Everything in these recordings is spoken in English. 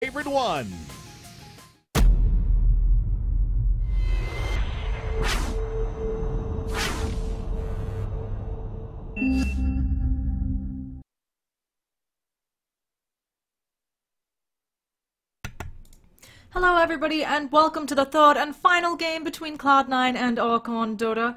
Favorite one. Hello everybody and welcome to the third and final game between Cloud9 and Archon Dota.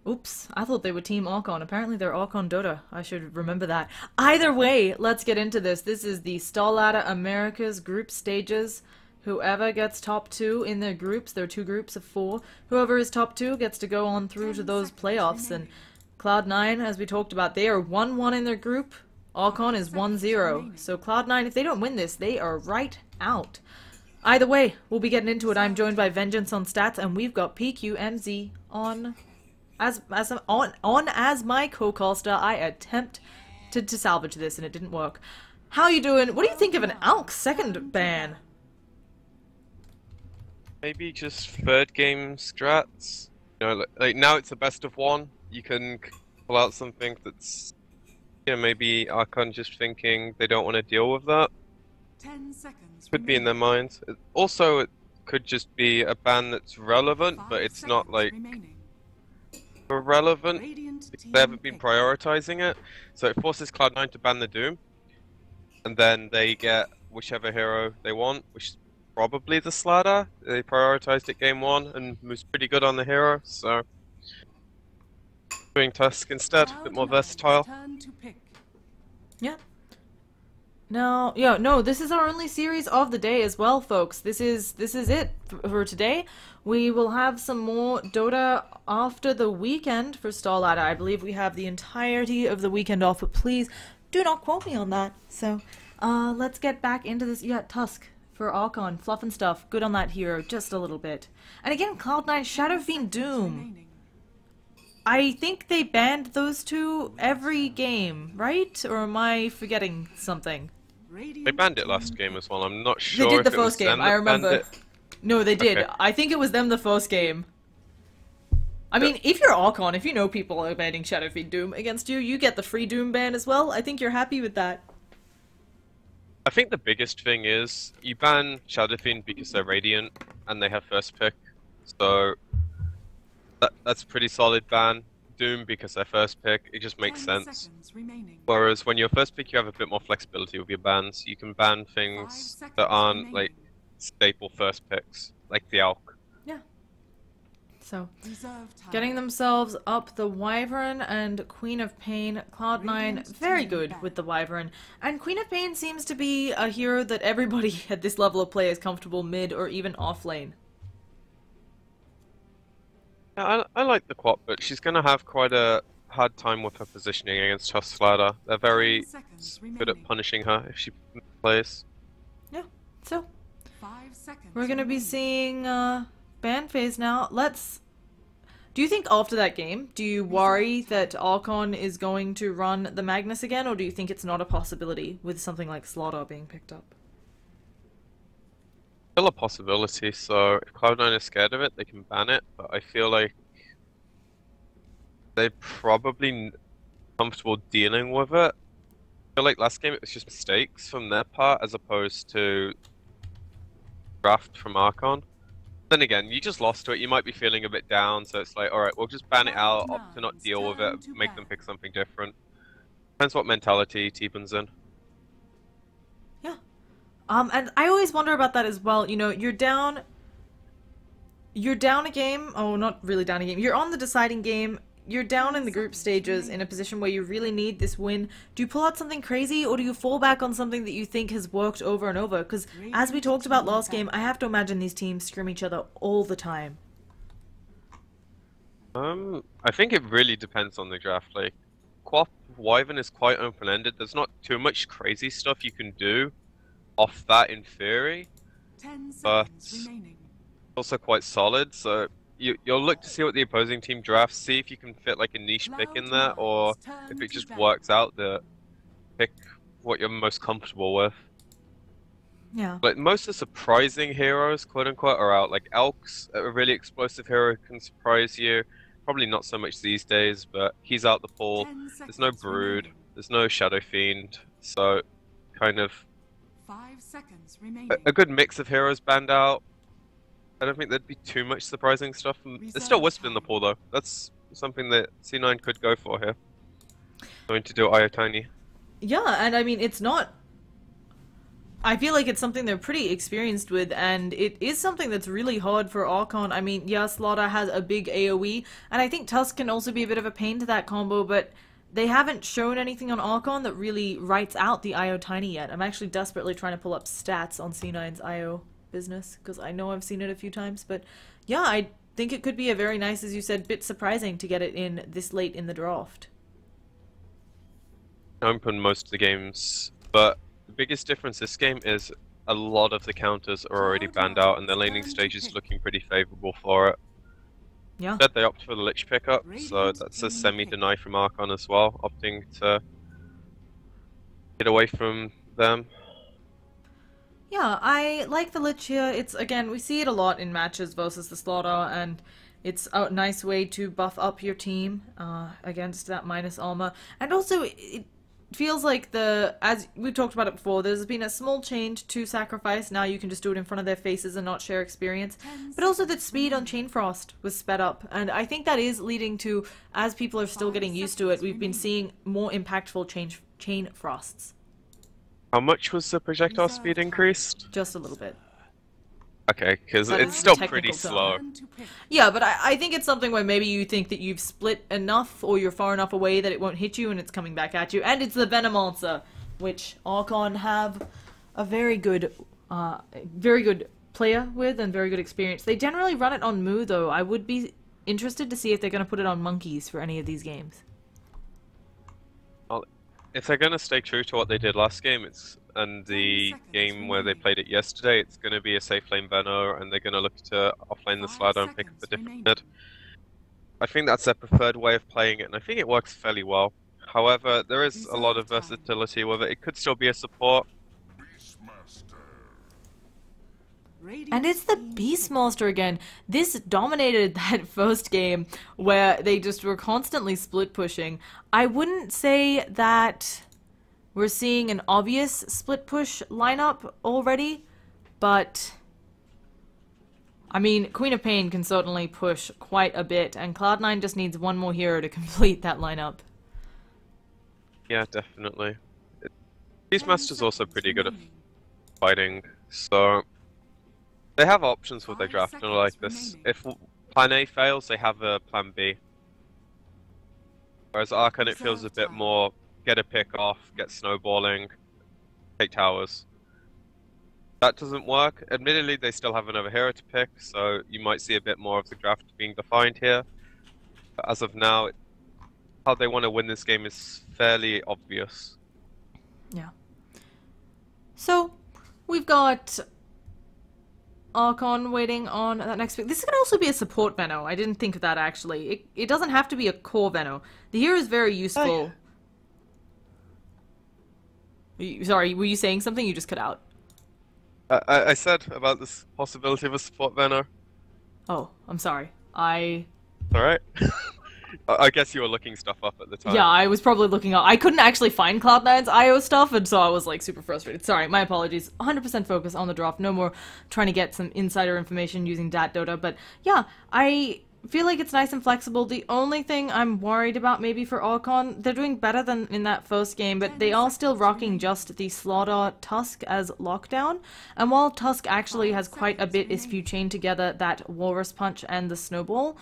Oops, I thought they were Team Archon. Apparently they're Archon Dota. I should remember that. Either way, let's get into this. This is the Starladder Americas group stages. Whoever gets top 2 in their groups, there are 2 groups of 4, whoever is top 2 gets to go on through to those playoffs. And Cloud9, as we talked about, they are 1-1 in their group. Archon is 1-0. So Cloud9, if they don't win this, they are right out. Either way, we'll be getting into it. I'm joined by Vengeance on stats, and we've got PQMZ on as my co-caster. I attempt to salvage this, and it didn't work. How you doing? What do you think of an Alk second ban? Maybe just third game strats. You know, like now it's a best of one. You can pull out something that's, you know, maybe Archon just thinking they don't want to deal with that. 10 seconds Could be in their minds. Also, it could just be a ban that's relevant, but it's not like irrelevant because they haven't been prioritizing it. So it forces Cloud9 to ban the Doom, and then they get whichever hero they want, which is probably the Starladder. They prioritized it game 1 and was pretty good on the hero, so doing Tusk instead, a bit more versatile. Yeah. No, this is our only series of the day as well, folks. This is it for today. We will have some more Dota after the weekend for Starladder. I believe we have the entirety of the weekend off, but please do not quote me on that. So, let's get back into this. Yeah, Tusk for Archon, fluff and stuff. Good on that hero, just a little bit. And again, Cloud9, Shadow Fiend, Doom. I think they banned those two every game, right? Or am I forgetting something? They banned it last game as well. I'm not sure. They did the if it was first game, them I that remember. banned it. No, they did. Okay. I think it was them the first game. I mean, if you're Archon, if you know people are banning Shadow Fiend Doom against you, you get the free Doom ban as well. I think you're happy with that. I think the biggest thing is you ban Shadow Fiend because they're Radiant and they have first pick. So that's a pretty solid ban. Doom because they're first pick, it just makes sense. Whereas when you're first pick, you have a bit more flexibility with your bans. You can ban things that aren't like staple first picks, like the Alk. Yeah. So, getting themselves up the Wyvern and Queen of Pain. Cloud9, very good with the Wyvern. And Queen of Pain seems to be a hero that everybody at this level of play is comfortable mid or even off lane. I like the Quap, but she's going to have quite a hard time with her positioning against Starladder. They're very good at punishing her if she plays. Yeah, so we're going to be seeing ban phase now. Do you think after that game, do you worry that Archon is going to run the Magnus again, or do you think it's not a possibility with something like Slaughter being picked up? Still a possibility, so if Cloud9 is scared of it, they can ban it, but I feel like they're probably comfortable dealing with it. I feel like last game it was just mistakes from their part as opposed to draft from Archon. Then again, you just lost to it, you might be feeling a bit down, so it's like, alright, we'll just ban it out, opt to not deal with it, make them pick something different. Depends what mentality T-Bun's in. And I always wonder about that as well. You know, you're down a game. Oh, not really down a game. You're on the deciding game. You're down in the group stages in a position where you really need this win. Do you pull out something crazy, or do you fall back on something that you think has worked over and over? Because as we talked about last game, I have to imagine these teams scrim each other all the time. I think it really depends on the draft. Like, Quap Wyvern is quite open-ended. There's not too much crazy stuff you can do off that in theory, but also quite solid, so you'll look to see what the opposing team drafts, see if you can fit like a niche pick in there, or if it just works out that pick what you're most comfortable with. Yeah. But most of the surprising heroes, quote unquote, are out. Like Elk's a really explosive hero who can surprise you. Probably not so much these days, but he's out the pool. There's no Brood, there's no Shadow Fiend, so kind of 5 seconds remaining. A good mix of heroes banned out. I don't think there'd be too much surprising stuff. There's still Wisp in the pool though. That's something that C9 could go for here. Going to do IO Tiny. Yeah, and I mean, it's not... I feel like it's something they're pretty experienced with, and it is something that's really hard for Archon. I mean, yeah, Starladder has a big AoE, and I think Tusk can also be a bit of a pain to that combo, but they haven't shown anything on Archon that really writes out the IO Tiny yet. I'm actually desperately trying to pull up stats on C9's IO business, because I know I've seen it a few times, but yeah, I think it could be a very nice, as you said, bit surprising to get it in this late in the draft. Open most of the games, but the biggest difference this game is a lot of the counters are already banned out and the laning stage is looking pretty favourable for it. Yeah. Instead they opt for the Lich pickup, so that's a semi-deny from Archon as well, opting to get away from them. Yeah, I like the Lich here. It's, again, we see it a lot in matches versus the Starladder, and it's a nice way to buff up your team against that minus armor. And also, it feels like as we talked about it before, there's been a small change to Sacrifice. Now you can just do it in front of their faces and not share experience. But also that speed on Chain Frost was sped up. And I think that is leading to, as people are still getting used to it, we've been seeing more impactful Chain Frosts. How much was the projectile speed increased? Just a little bit. Okay, because That it's is still the pretty technical slow. Yeah, but I think it's something where maybe you think that you've split enough or you're far enough away that it won't hit you and it's coming back at you. And it's the Venom answer, which Archon have a very good player with and very good experience. They generally run it on Moo, though. I would be interested to see if they're going to put it on Monkeys for any of these games. Well, if they're going to stay true to what they did last game, and the game where they played it yesterday, it's going to be a safe lane Venom, and they're going to look to offlane the Starladder and pick up a different mid. I think that's their preferred way of playing it, and I think it works fairly well. However, there is a lot of versatility with it. It could still be a support. And it's the Beastmaster again. This dominated that first game where they just were constantly split pushing. I wouldn't say that we're seeing an obvious split push lineup already, but I mean, Queen of Pain can certainly push quite a bit, and Cloud9 just needs one more hero to complete that lineup. Yeah, definitely. Beastmaster's also pretty good at fighting, so they have options with their draft like this. If plan A fails, they have a plan B. Whereas Archon, it feels a bit more get a pick off, get snowballing, take towers. That doesn't work. Admittedly, they still have another hero to pick, so you might see a bit more of the draft being defined here. But as of now, how they want to win this game is fairly obvious. Yeah. So, we've got Archon waiting on that next pick. This can also be a support Veno. I didn't think of that, actually. It doesn't have to be a core Veno. The hero is very useful. Sorry, were you saying something? You just cut out. I said about this possibility of a support Venom. Oh, I'm sorry. Alright. I guess you were looking stuff up at the time. Yeah, I was probably looking up. I couldn't actually find Cloud9's IO stuff, and so I was like super frustrated. Sorry, my apologies. 100% focus on the draft. No more trying to get some insider information using Dat Dota. But yeah, I feel like it's nice and flexible. The only thing I'm worried about maybe for Archon, they're doing better than in that first game, but they are still rocking just the Starladder Tusk as lockdown. And while Tusk actually has quite a bit if you chain together that Walrus Punch and the Snowball,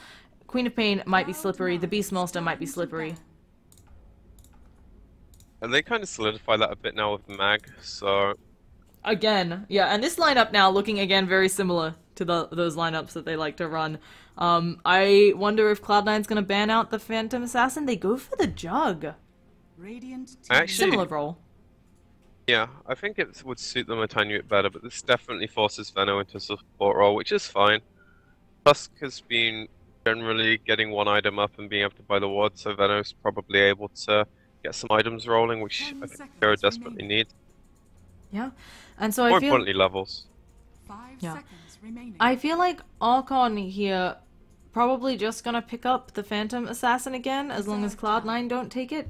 Queen of Pain might be slippery, the Beastmaster might be slippery. And they kind of solidify that a bit now with Mag, so... Again, yeah, and this lineup now looking again very similar to those lineups that they like to run. I wonder if Cloud9's gonna ban out the Phantom Assassin. They go for the Jug. Actually, similar role. Yeah, I think it would suit them a tiny bit better, but this definitely forces Venom into a support role, which is fine. Tusk has been generally getting one item up and being able to buy the ward, so Venom's probably able to get some items rolling, which I think Hero desperately needs. Yeah, and so More I feel... importantly, levels. Yeah. I feel like Archon here probably just gonna pick up the Phantom Assassin again, as long as Cloud9 don't take it.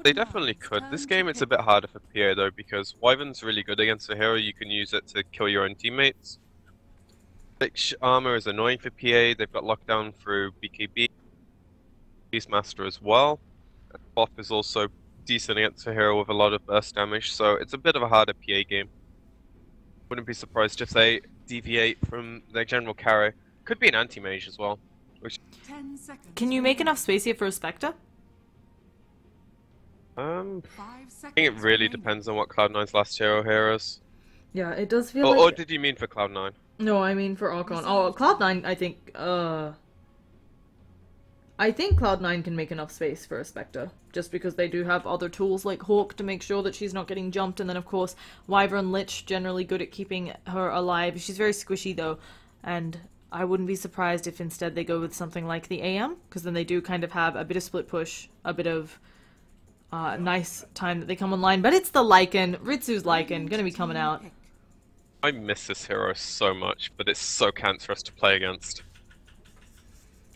They definitely could. This game it's a bit harder for PA though because Wyvern's really good against a hero. You can use it to kill your own teammates. Lich armor is annoying for PA. They've got lockdown through BKB. Beastmaster as well. Pop is also decent against a hero with a lot of burst damage, so it's a bit of a harder PA game. Wouldn't be surprised if they deviate from their general carry. Could be an anti-mage as well. Which... 10 seconds. Can you make enough space here for a Spectre? I think it really depends on what Cloud9's last hero here is. Yeah, it does feel Or like... did you mean for Cloud9? No, I mean for Archon. Oh, Cloud9, I think Cloud9 can make enough space for a Spectre, just because they do have other tools like Hawk to make sure that she's not getting jumped, and then of course Wyvern Lich generally good at keeping her alive. She's very squishy though, and I wouldn't be surprised if instead they go with something like the AM, because then they do kind of have a bit of split push, a bit of nice time that they come online. But it's the Lycan, Ritsu's Lycan, gonna be coming out. I miss this hero so much, but it's so cancerous to play against.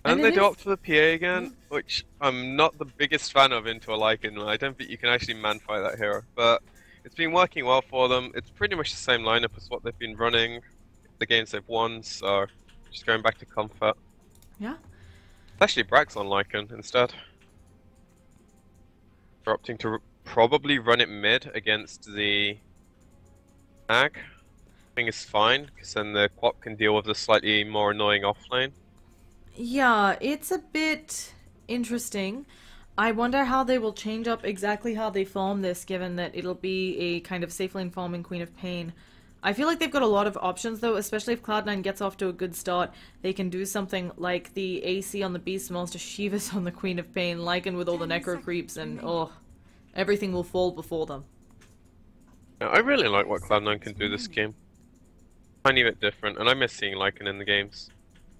And they do opt for the PA again, which I'm not the biggest fan of into a Lycan. I don't think you can actually man-fight that hero, but it's been working well for them. It's pretty much the same lineup as what they've been running, the games they've won, so just going back to comfort. Yeah. It's actually Brax on Lycan instead. They're opting to probably run it mid against the Ag. I think it's fine, because then the Quap can deal with the slightly more annoying offlane. Yeah, it's a bit interesting. I wonder how they will change up exactly how they farm this, given that it'll be a kind of safe lane farming Queen of Pain. I feel like they've got a lot of options though, especially if Cloud9 gets off to a good start. They can do something like the AC on the Beastmaster, Shivas on the Queen of Pain, Lycan with all the Necro creeps, and oh, everything will fall before them. Yeah, I really like what Cloud9 can do this game. Tiny bit different, and I miss seeing Lycan in the games.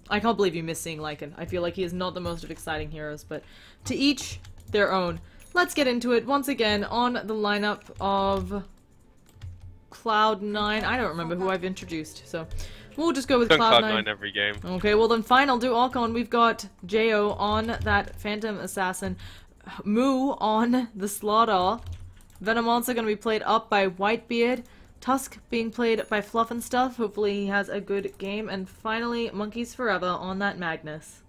I can't believe you miss seeing Lycan. I feel like he is not the most exciting heroes, but to each their own. Let's get into it once again on the lineup of Cloud9. I don't remember who I've introduced, so we'll just go with Cloud9. Cloud9 every game. Okay, well then fine, I'll do Archon. We've got Jo on that Phantom Assassin, Moo on the Starladder, Venomonster gonna be played up by Whitebeard, Tusk being played by Fluff and Stuff, hopefully he has a good game, and finally Monkeys Forever on that Magnus.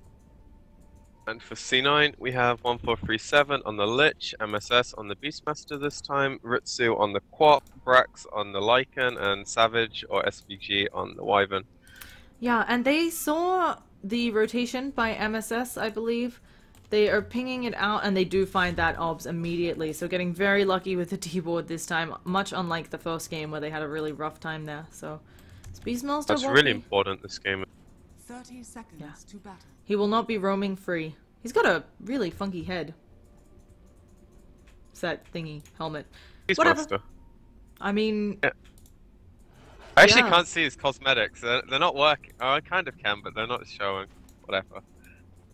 And for C9, we have 1437 on the Lich, MSS on the Beastmaster this time, Ritsu on the Quap, Brax on the Lycan, and Savage or SVG on the Wyvern. Yeah, and they saw the rotation by MSS, I believe. They are pinging it out, and they do find that obs immediately, so getting very lucky with the T-board this time, much unlike the first game where they had a really rough time there. So, Beastmaster That's really important this game. 30 seconds to battle. He will not be roaming free. He's got a really funky head. It's that thingy helmet. Whatever. I mean... Yeah. I actually can't see his cosmetics. They're not working. Oh, I kind of can, but they're not showing. Whatever.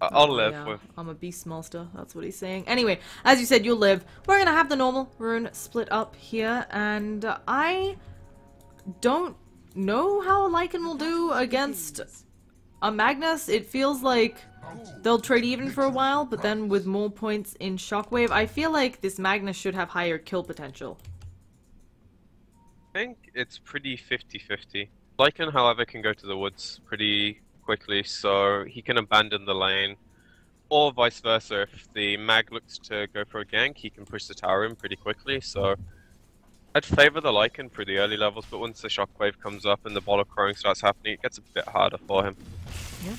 I'll live with... I'm a Beastmaster, that's what he's saying. Anyway, as you said, you'll live. We're gonna have the normal rune split up here, and I don't know how a Lycan will do against a Magnus. It feels like they'll trade even for a while, but then with more points in Shockwave, I feel like this Magnus should have higher kill potential. I think it's pretty 50-50. Lycan, however, can go to the woods pretty quickly, so he can abandon the lane, or vice versa. If the mag looks to go for a gank, he can push the tower in pretty quickly, so I'd favour the Lycan for the early levels, but once the shockwave comes up and the bottle crowing starts happening, it gets a bit harder for him. Yeah.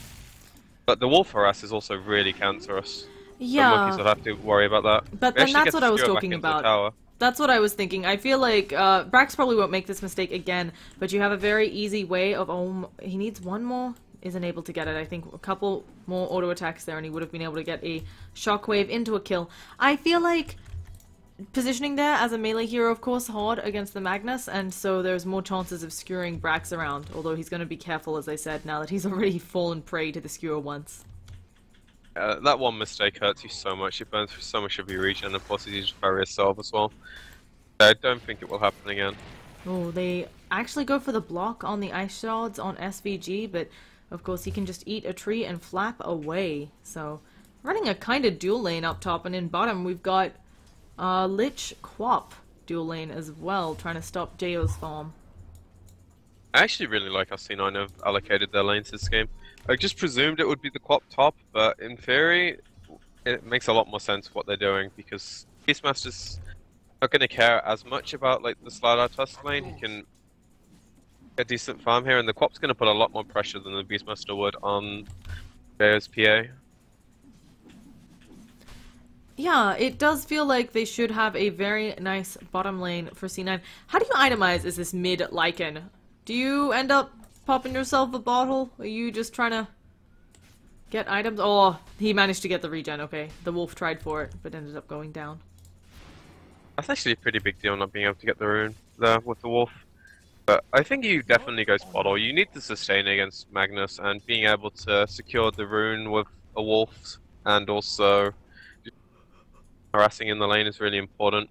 But the wolf harass is also really cancerous. Yeah. The monkeys will have to worry about that. But then that's what I was talking about. That's what I was thinking. I feel like Brax probably won't make this mistake again, but you have a very easy way of... Oh, he needs one more. Isn't able to get it. I think a couple more auto attacks there and he would have been able to get a shockwave into a kill. I feel like positioning there as a melee hero, of course, hard against the Magnus, and so there's more chances of skewering Brax around, although he's going to be careful, as I said, now that he's already fallen prey to the skewer once. That one mistake hurts you so much. It burns through so much of your region, and of course he's used Barrier Salve as well. I don't think it will happen again. Oh, they actually go for the block on the ice shards on SVG, but of course he can just eat a tree and flap away. So, running a kind of dual lane up top, and in bottom we've got Lich Quap dual lane as well, trying to stop Jayo's farm. I actually really like how C9 have allocated their lanes this game. I just presumed it would be the Quap top, but in theory, it makes a lot more sense what they're doing because Beastmaster's not going to care as much about like the Starladder Tusk lane. He can get a decent farm here, and the Quap's going to put a lot more pressure than the Beastmaster would on Jayo's PA. Yeah, it does feel like they should have a very nice bottom lane for C9. How do you itemize as this mid Lycan? Do you end up popping yourself a bottle? Are you just trying to get items? Oh, he managed to get the regen, okay. The wolf tried for it, but ended up going down. That's actually a pretty big deal not being able to get the rune there with the wolf. But I think you definitely go bottle. You need to sustain against Magnus, and being able to secure the rune with a wolf and also harassing in the lane is really important.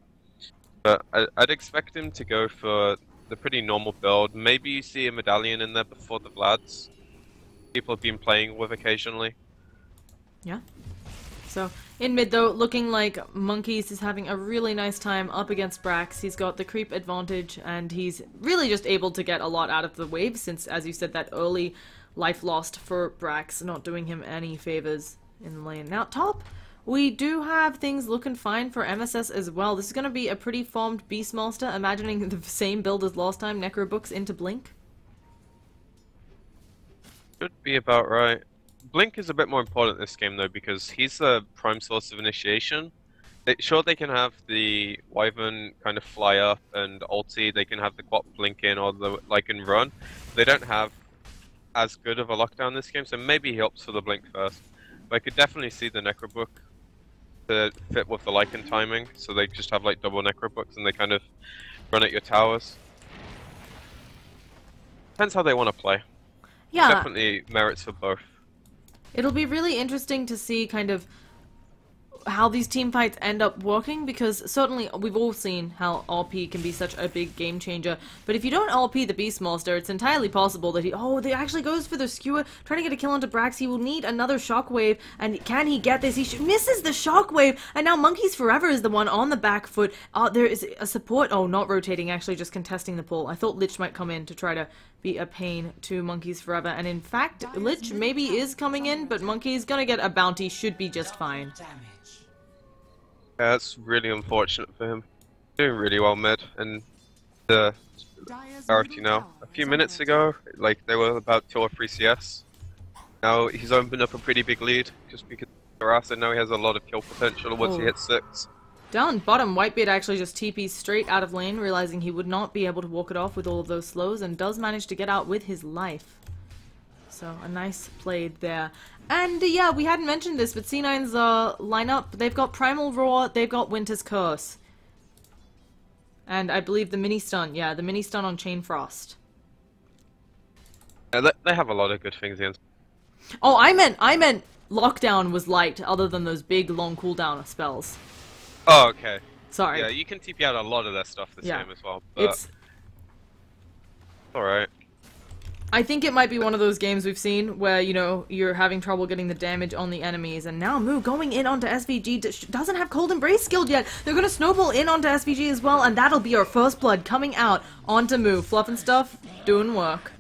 But I'd expect him to go for the pretty normal build. Maybe you see a medallion in there before the Vlads. People have been playing with occasionally. Yeah. So, in mid though, looking like Monkeys is having a really nice time up against Brax. He's got the creep advantage, and he's really just able to get a lot out of the wave, since, as you said, that early life lost for Brax, not doing him any favors in the lane. Now, top, we do have things looking fine for MSS as well. This is going to be a pretty formed Beastmaster, imagining the same build as last time, Necro Books into Blink. Should be about right. Blink is a bit more important this game though, because he's the prime source of initiation. Sure, they can have the Wyvern kind of fly up and ulti, they can have the Quap blink in or the Lycan run. They don't have as good of a lockdown this game, so maybe he opts for the blink first. But I could definitely see the Necrobook to fit with the Lycan timing, so they just have like double Necrobooks and they kind of run at your towers. Depends how they want to play. Yeah. Definitely merits for both. It'll be really interesting to see kind of how these team fights end up working, because certainly we've all seen how RP can be such a big game changer, but if you don't RP the Beastmaster, it's entirely possible that they actually goes for the skewer, trying to get a kill onto Brax. He will need another shockwave, and can he get this? He misses the shockwave, and now Monkeys Forever is the one on the back foot. There is a support, not rotating, actually just contesting the pull. I thought Lich might come in to try to be a pain to Monkeys Forever, and in fact, Lich maybe is coming in, but Monkey's gonna get a bounty, should be just fine. Yeah, that's really unfortunate for him. Doing really well mid, and the priority now. A few minutes ago, like they were about 2 or 3 CS. Now he's opened up a pretty big lead just because of harass, and now he has a lot of kill potential once he hits 6. Down bottom, Whitebeard actually just TPs straight out of lane, realizing he would not be able to walk it off with all of those slows, and does manage to get out with his life. So, a nice play there. And yeah, we hadn't mentioned this, but C9's lineup, they've got Primal Roar, they've got Winter's Curse. And I believe the mini stun, yeah, the mini stun on Chain Frost. Yeah, they have a lot of good things against. Oh, I meant Lockdown was light, other than those big long cooldown spells. Oh, okay. Sorry. Yeah, you can TP out a lot of their stuff this game as well, but It's alright. I think it might be one of those games we've seen where, you're having trouble getting the damage on the enemies, and now Moo going in onto SVG doesn't have Cold Embrace skilled yet. They're gonna snowball in onto SVG as well, and that'll be our first blood coming out onto Moo. Fluff and stuff, doing work.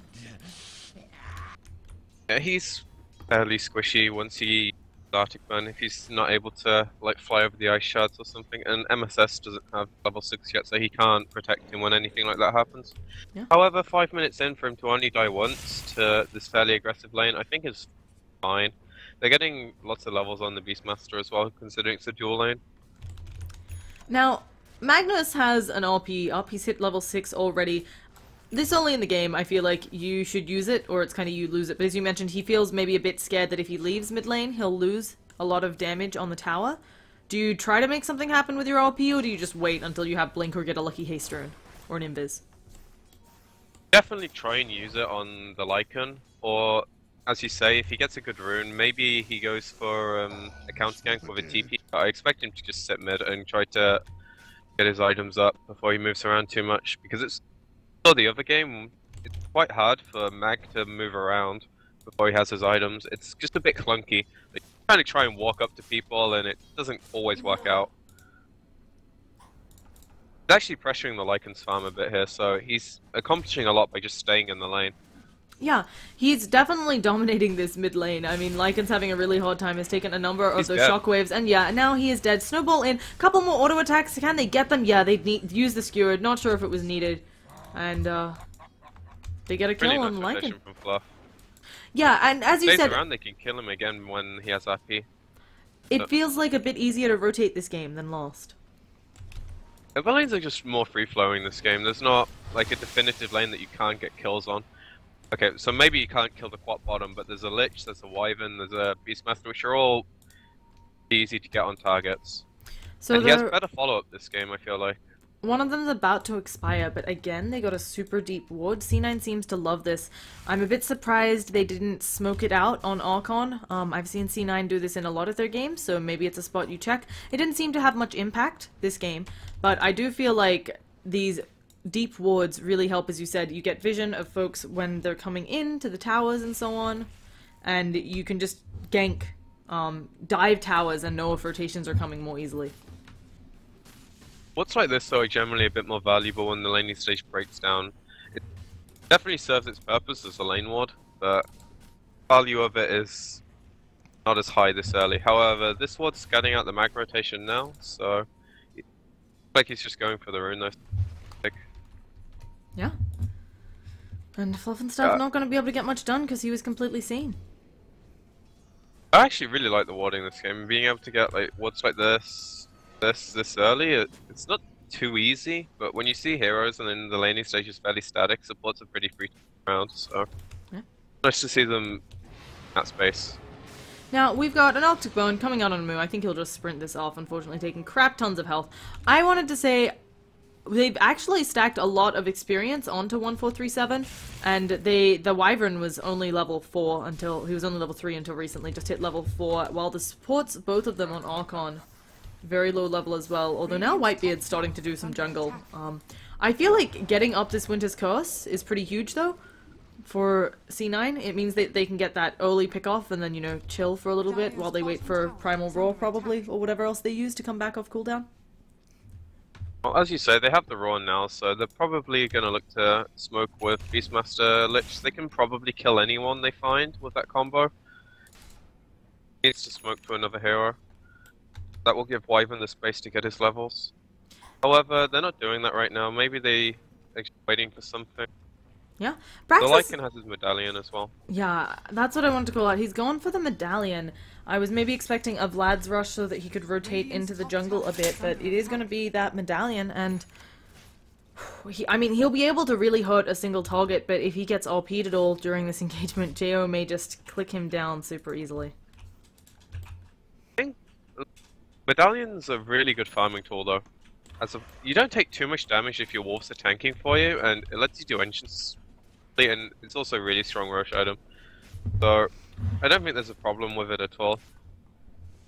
Yeah, he's fairly squishy once he Arctic Burn if he's not able to like fly over the ice shards or something, and MSS doesn't have level 6 yet, so he can't protect him when anything like that happens. Yeah. However, 5 minutes in for him to only die once to this fairly aggressive lane, I think is fine. They're getting lots of levels on the Beastmaster as well, considering it's a dual lane. Now, Magnus has an RP up, he's hit level 6 already. This early in the game, I feel like you should use it, or it's kind of you lose it. But as you mentioned, he feels maybe a bit scared that if he leaves mid lane, he'll lose a lot of damage on the tower. Do you try to make something happen with your RP, or do you just wait until you have Blink or get a lucky haste rune? Or an Invis? Definitely try and use it on the Lycan, or as you say, if he gets a good rune, maybe he goes for a counter gank with a TP. I expect him to just sit mid and try to get his items up before he moves around too much, because it's the other game, it's quite hard for Mag to move around before he has his items. It's just a bit clunky. Like, trying and walk up to people, and it doesn't always work out. He's actually pressuring the Lycan's farm a bit here, so he's accomplishing a lot by just staying in the lane. Yeah, he's definitely dominating this mid lane. I mean, Lycan's having a really hard time. He's taken a number of those shockwaves, and yeah, now he is dead. Snowball in. Couple more auto attacks. Can they get them? Yeah, they use the skewered. Not sure if it was needed. And, they get a kill on Lycan. From Fluff. Yeah, and as you said... around, they can kill him again when he has RP. It feels like a bit easier to rotate this game than Lost. The lanes are just more free-flowing this game. There's not, like, a definitive lane that you can't get kills on. Okay, so maybe you can't kill the quad bottom, but there's a Lich, there's a Wyvern, there's a Beastmaster, which are all easy to get on targets. So and he has better follow-up this game, I feel like. One of them's about to expire, but again, they got a super deep ward. C9 seems to love this. I'm a bit surprised they didn't smoke it out on Archon. I've seen C9 do this in a lot of their games, so maybe it's a spot you check. It didn't seem to have much impact, this game, but I do feel like these deep wards really help, as you said. You get vision of folks when they're coming in to the towers and so on, and you can just gank, dive towers and know if rotations are coming more easily. What's like this though are generally a bit more valuable when the laning stage breaks down. It definitely serves its purpose as a lane ward, but value of it is not as high this early. However, this ward's scanning out the mag rotation now, so it's like he's just going for the rune though. Yeah. And Fluff and stuff not going to be able to get much done because he was completely seen. I actually really like the warding this game. Being able to get like wards like this early, it's not too easy, but when you see heroes and then the laning stage is fairly static, supports are pretty free around, so yeah. Nice to see them in that space. Now, we've got an Arctic Bone coming out on Moo. I think he'll just sprint this off, unfortunately taking crap tons of health. I wanted to say they've actually stacked a lot of experience onto 1437, and the Wyvern was only level 4 until, he was only level 3 until recently, just hit level 4, while the supports, both of them on Archon, very low level as well, although now Whitebeard's starting to do some jungle. I feel like getting up this Winter's Curse is pretty huge though, for C9. It means that they can get that early pick off and then, you know, chill for a little bit while they wait for Primal Roar probably, or whatever else they use to come back off cooldown. Well, as you say, they have the Roar now, so they're probably going to look to smoke with Beastmaster Lich. They can probably kill anyone they find with that combo. Needs to smoke to another hero. That will give Wyvern the space to get his levels. However, they're not doing that right now. Maybe they're waiting for something. Yeah. The Lycan has his medallion as well. Yeah, that's what I wanted to call out. He's going for the medallion. I was maybe expecting a Vlad's Rush so that he could rotate into the jungle a bit, but it is going to be that medallion, and I mean, he'll be able to really hurt a single target, but if he gets RP'd at all during this engagement, Jo may just click him down super easily. Medallion's a really good farming tool though. You don't take too much damage if your wolves are tanking for you, and it lets you do ancients, and it's also a really strong Rosh item. So I don't think there's a problem with it at all.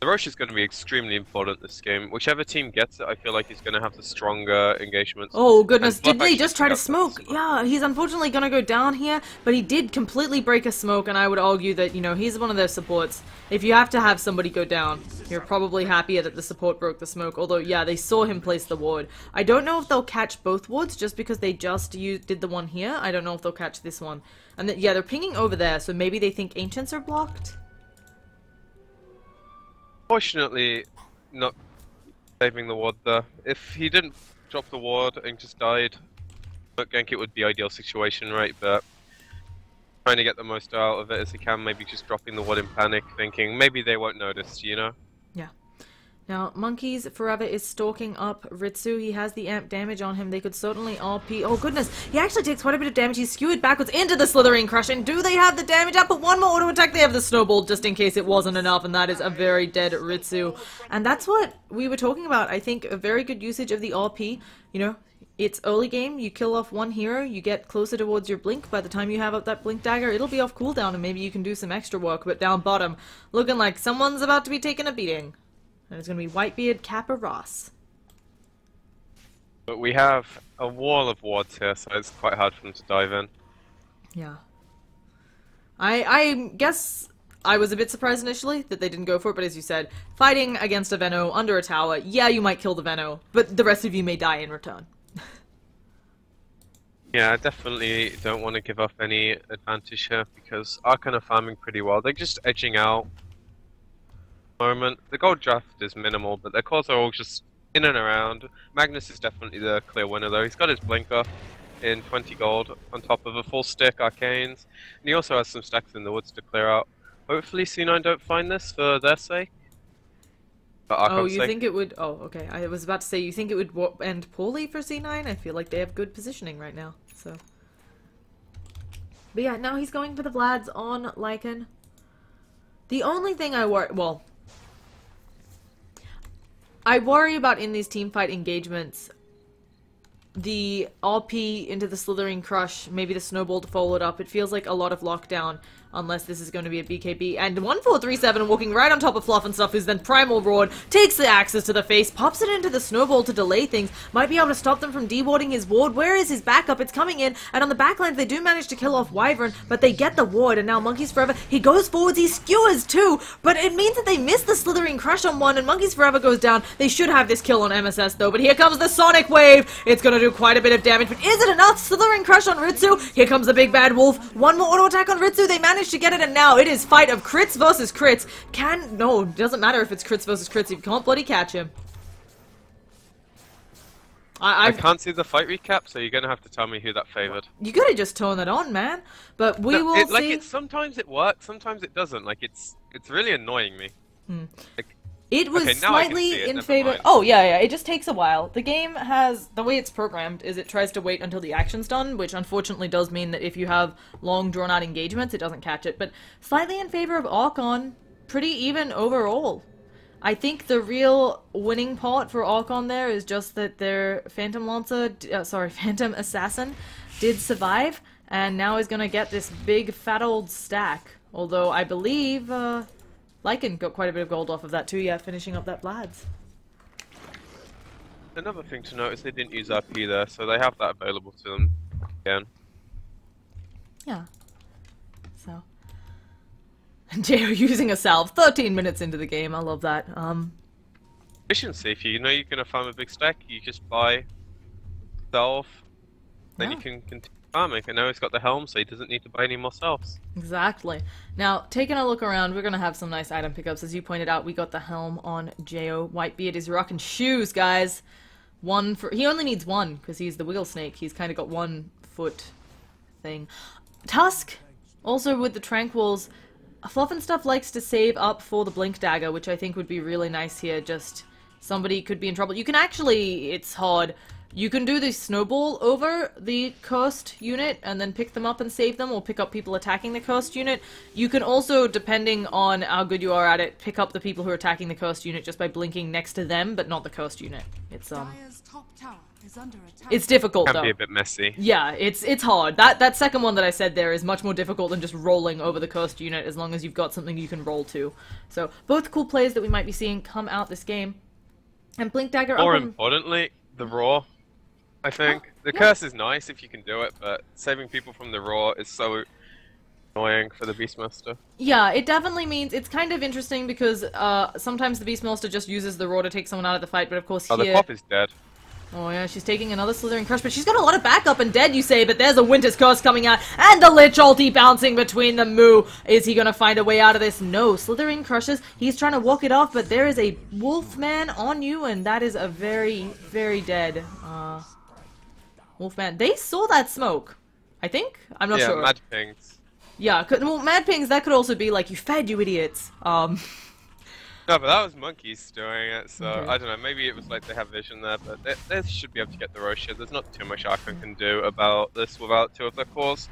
The Rosh is going to be extremely important this game. Whichever team gets it, I feel like is going to have the stronger engagements. Oh goodness, did they just try to smoke? Yeah, he's unfortunately going to go down here, but he did completely break a smoke, and I would argue that, you know, he's one of their supports. If you have to have somebody go down, you're probably happier that the support broke the smoke, although, yeah, they saw him place the ward. I don't know if they'll catch both wards, just because they just did the one here. I don't know if they'll catch this one. And yeah, they're pinging over there, so maybe they think Ancients are blocked? Fortunately, not saving the ward there. If he didn't drop the ward and just died, gank it would be ideal situation, right? But trying to get the most out of it as he can, maybe just dropping the ward in panic, thinking maybe they won't notice, you know? Yeah. Now, Monkeys Forever is stalking up Ritsu. He has the amp damage on him. They could certainly RP. Oh, goodness. He actually takes quite a bit of damage. He's skewered backwards into the Slithering Crush. And do they have the damage up? But one more auto attack. They have the Snowball just in case it wasn't enough. And that is a very dead Ritsu. And that's what we were talking about. I think a very good usage of the RP. You know, it's early game. You kill off one hero. You get closer towards your blink. By the time you have up that blink dagger, it'll be off cooldown. And maybe you can do some extra work. But down bottom, looking like someone's about to be taking a beating. And it's going to be Whitebeard, Kappa, Ross. But we have a wall of wards here, so it's quite hard for them to dive in. Yeah. I guess I was a bit surprised initially that they didn't go for it, but as you said, fighting against a Venno under a tower, yeah, you might kill the Venno, but the rest of you may die in return. Yeah, I definitely don't want to give up any advantage here because Archon are farming pretty well. They're just edging out. Moment. The gold draft is minimal, but their cores are all just in and around. Magnus is definitely the clear winner though. He's got his blinker in 20 gold on top of a full stick arcanes. And he also has some stacks in the woods to clear out. Hopefully C9 don't find this for their sake. Oh, you think it would... Oh, okay. I was about to say, you think it would end poorly for C9? I feel like they have good positioning right now, so... But yeah, now he's going for the Vlads on Lycan. The only thing I worry... Well... I worry about in these teamfight engagements, the RP into the Slithering Crush, maybe the Snowball to follow it up. It feels like a lot of lockdown, unless this is going to be a BKB. And 1437 walking right on top of Fluff and Stuff, who's then Primal Roared, takes the axes to the face, pops it into the Snowball to delay things, might be able to stop them from dewarding his ward. Where is his backup? It's coming in, and on the backlines they do manage to kill off Wyvern, but they get the ward, and now Monkeys Forever, he goes forwards, he skewers too, but it means that they miss the Slithering Crush on one, and Monkeys Forever goes down. They should have this kill on MSS though, but here comes the Sonic Wave. It's gonna do quite a bit of damage, but is it enough? Slithering Crush on Ritsu. Here comes the big bad wolf. One more auto attack on Ritsu. They managed to get it, and now it is fight of crits versus crits. No, it doesn't matter if it's crits versus crits. You can't bloody catch him. I can't see the fight recap, so you're gonna have to tell me who that favored. You gotta just turn it on, man. But we will see. Like, sometimes it works, sometimes it doesn't. Like, it's really annoying me. Like, it was okay, slightly in favor. Oh, yeah, it just takes a while. The game has, the way it's programmed is it tries to wait until the action's done, which unfortunately does mean that if you have long drawn-out engagements, it doesn't catch it. But slightly in favor of Archon, pretty even overall. I think the real winning part for Archon there is just that their Phantom Assassin did survive, and now is gonna get this big fat old stack. Although I believe, Lycan got quite a bit of gold off of that too, yeah, finishing up that Vlad's. Another thing to note is they didn't use RP there, so they have that available to them again. Yeah. So. And J.O. using a salve 13 minutes into the game, I love that. Efficiency, if you know you're gonna farm a big stack, you just buy salve, then you can continue farming. And now he's got the helm, so he doesn't need to buy any more salves. Exactly. Now, taking a look around, we're gonna have some nice item pickups. As you pointed out, we got the helm on J.O. Whitebeard is rocking shoes, guys. He only needs one, because he's the Wiggle Snake. He's kind of got 1 foot thing. Tusk, also with the Tranquils, Fluff and Stuff likes to save up for the Blink Dagger, which I think would be really nice here. Just somebody could be in trouble. You can actually, it's hard. You can do the snowball over the cursed unit and then pick them up and save them, or pick up people attacking the cursed unit. You can also, depending on how good you are at it, pick up the people who are attacking the cursed unit just by blinking next to them, but not the cursed unit. It's it's difficult, though. Can be a bit messy. Yeah, it's hard. That second one that I said there is much more difficult than just rolling over the cursed unit, as long as you've got something you can roll to. So, both cool plays that we might be seeing come out this game. And Blink Dagger... More importantly, the Raw, I think. The curse is nice if you can do it, but saving people from the Raw is so annoying for the Beastmaster. Yeah, it definitely means... It's kind of interesting because sometimes the Beastmaster just uses the Raw to take someone out of the fight, but of course here... Oh, the Pop is dead. Oh yeah, she's taking another Slithering Crush, but she's got a lot of backup and dead, you say, but there's a Winter's Curse coming out, and the Lich ulti bouncing between the Moo. Is he gonna find a way out of this? No. Slithering Crushes, he's trying to walk it off, but there is a Wolfman on you, and that is a very, very dead, Wolfman. They saw that smoke, I think? I'm not sure. Yeah, Mad Pings. Yeah, well, Mad Pings, that could also be like, you fed, you idiots. No, but that was Monkeys doing it, so I don't know, maybe it was like they have vision there, but they should be able to get the Roche. There's not too much Archon can do about this without 2 of their cores.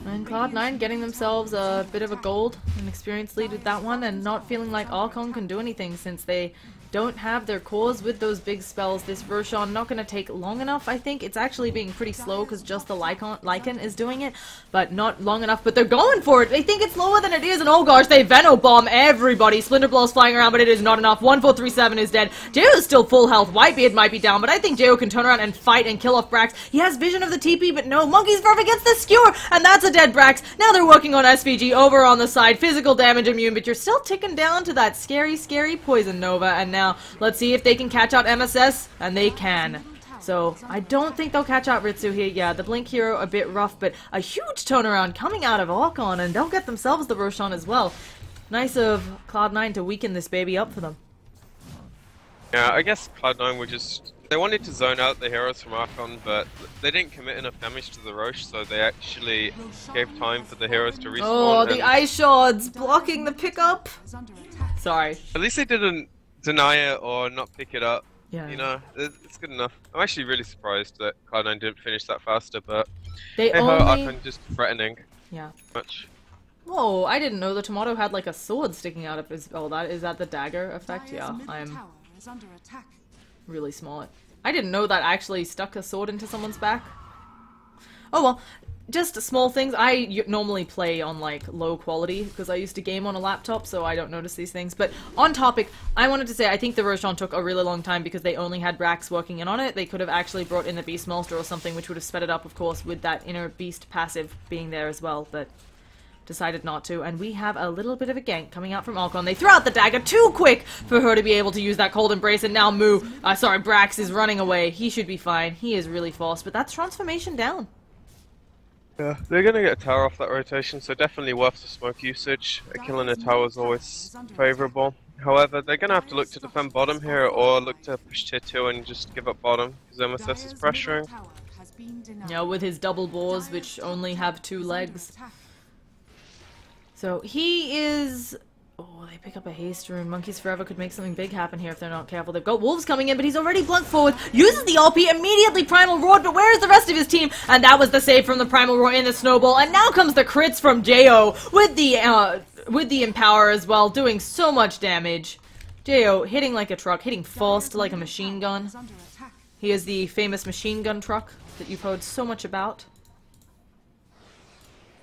And Cloud9 getting themselves a bit of a gold and experience lead with that one, and not feeling like Archon can do anything since they don't have their cores with those big spells. This Roshan not going to take long enough, I think. It's actually being pretty slow because just the Lycan is doing it, but not long enough. But they're going for it. They think it's lower than it is, and oh gosh, they Venom Bomb everybody. Splinter Blow's flying around, but it is not enough. 1437 is dead. Jo is still full health. Whitebeard might be down, but I think Jo can turn around and fight and kill off Brax. He has vision of the TP, but no. Monkey's Forever gets the skewer, and that's a dead Brax. Now they're working on SVG over on the side. Physical damage immune, but you're still ticking down to that scary, scary Poison Nova, and now let's see if they can catch out MSS, and they can. So, I don't think they'll catch out Ritsu here. Yeah, the Blink Hero a bit rough, but a huge turnaround coming out of Archon, and they'll get themselves the Roshan as well. Nice of Cloud9 to weaken this baby up for them. Yeah, I guess Cloud9 were just... They wanted to zone out the heroes from Archon, but they didn't commit enough damage to the Roche, so they actually gave time for the heroes to respawn. Oh, the Ice Shards blocking the pickup! Sorry. At least they didn't deny it or not pick it up. Yeah. You know, it's good enough. I'm actually really surprised that Cloud9 didn't finish that faster, but they only... Archon just threatening. Yeah. Much. Whoa, I didn't know the Tomato had like a sword sticking out of his... Oh, is that the dagger effect? Yeah, I'm really small. I didn't know that actually stuck a sword into someone's back. Oh well. Just small things. I normally play on like low quality because I used to game on a laptop, so I don't notice these things. But on topic, I wanted to say I think the Roshan took a really long time because they only had Brax working in on it. They could have actually brought in the Beast Monster or something, which would have sped it up, of course, with that inner Beast passive being there as well, but decided not to. And we have a little bit of a gank coming out from Archon. They threw out the dagger too quick for her to be able to use that Cold Embrace, and now Brax is running away. He should be fine. He is really fast, but that's transformation down. Yeah, they're gonna get a tower off that rotation, so definitely worth the smoke usage. Killing a tower is always favourable. However, they're gonna have to look to defend bottom here, or look to push tier 2 and just give up bottom, because MSS is pressuring. Yeah, with his double boars, which only have 2 legs. So he is... Oh, they pick up a haste rune. Monkeys Forever could make something big happen here if they're not careful. They've got wolves coming in, but he's already blunt forward. Uses the RP, immediately Primal Roared, but where is the rest of his team? And that was the save from the Primal Roar in the snowball. And now comes the crits from Jo with the Empower as well, doing so much damage. Jo hitting like a truck, hitting fast like a machine gun. He is the famous machine gun truck that you've heard so much about.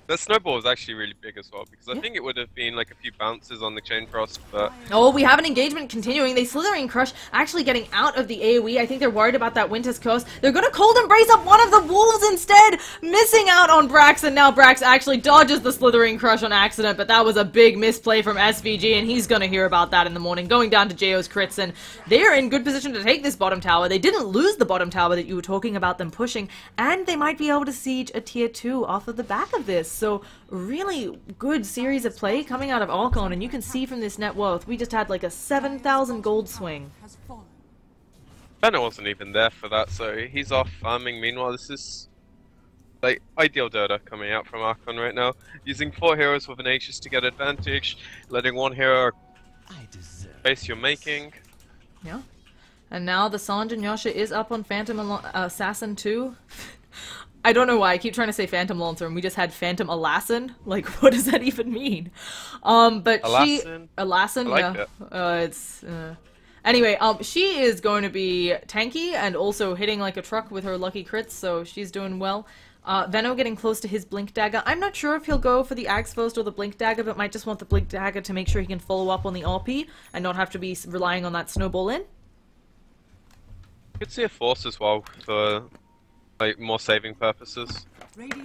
The snowball was actually really big as well, because I think it would have been like a few bounces on the Chain Frost, but... Oh, we have an engagement continuing. They Slithering Crush actually getting out of the AoE. I think they're worried about that Winter's Curse. They're gonna Cold Embrace up one of the wolves instead, missing out on Brax, and now Brax actually dodges the Slithering Crush on accident, but that was a big misplay from SVG, and he's gonna hear about that in the morning. Going down to Jo's crits, and they're in good position to take this bottom tower. They didn't lose the bottom tower that you were talking about them pushing, and they might be able to siege a tier 2 off of the back of this. So, really good series of play coming out of Archon, and you can see from this net worth, we just had like a 7,000 gold swing. Benno wasn't even there for that, so he's off farming. Meanwhile, this is like ideal Dota coming out from Archon right now. Using 4 heroes with an Aegis to get advantage, letting 1 hero base you're making. Yeah. And now the Sanj and Yasha is up on Phantom Assassin 2. I don't know why I keep trying to say Phantom Lancer and we just had Phantom Alassin. Like, what does that even mean? But Alassin? Alassin, I like yeah. Anyway, she is going to be tanky and also hitting like a truck with her lucky crits, so she's doing well. Venno getting close to his Blink Dagger. I'm not sure if he'll go for the Axe first or the Blink Dagger, but might just want the Blink Dagger to make sure he can follow up on the RP and not have to be relying on that snowball in. You could see a Force as well for like more saving purposes.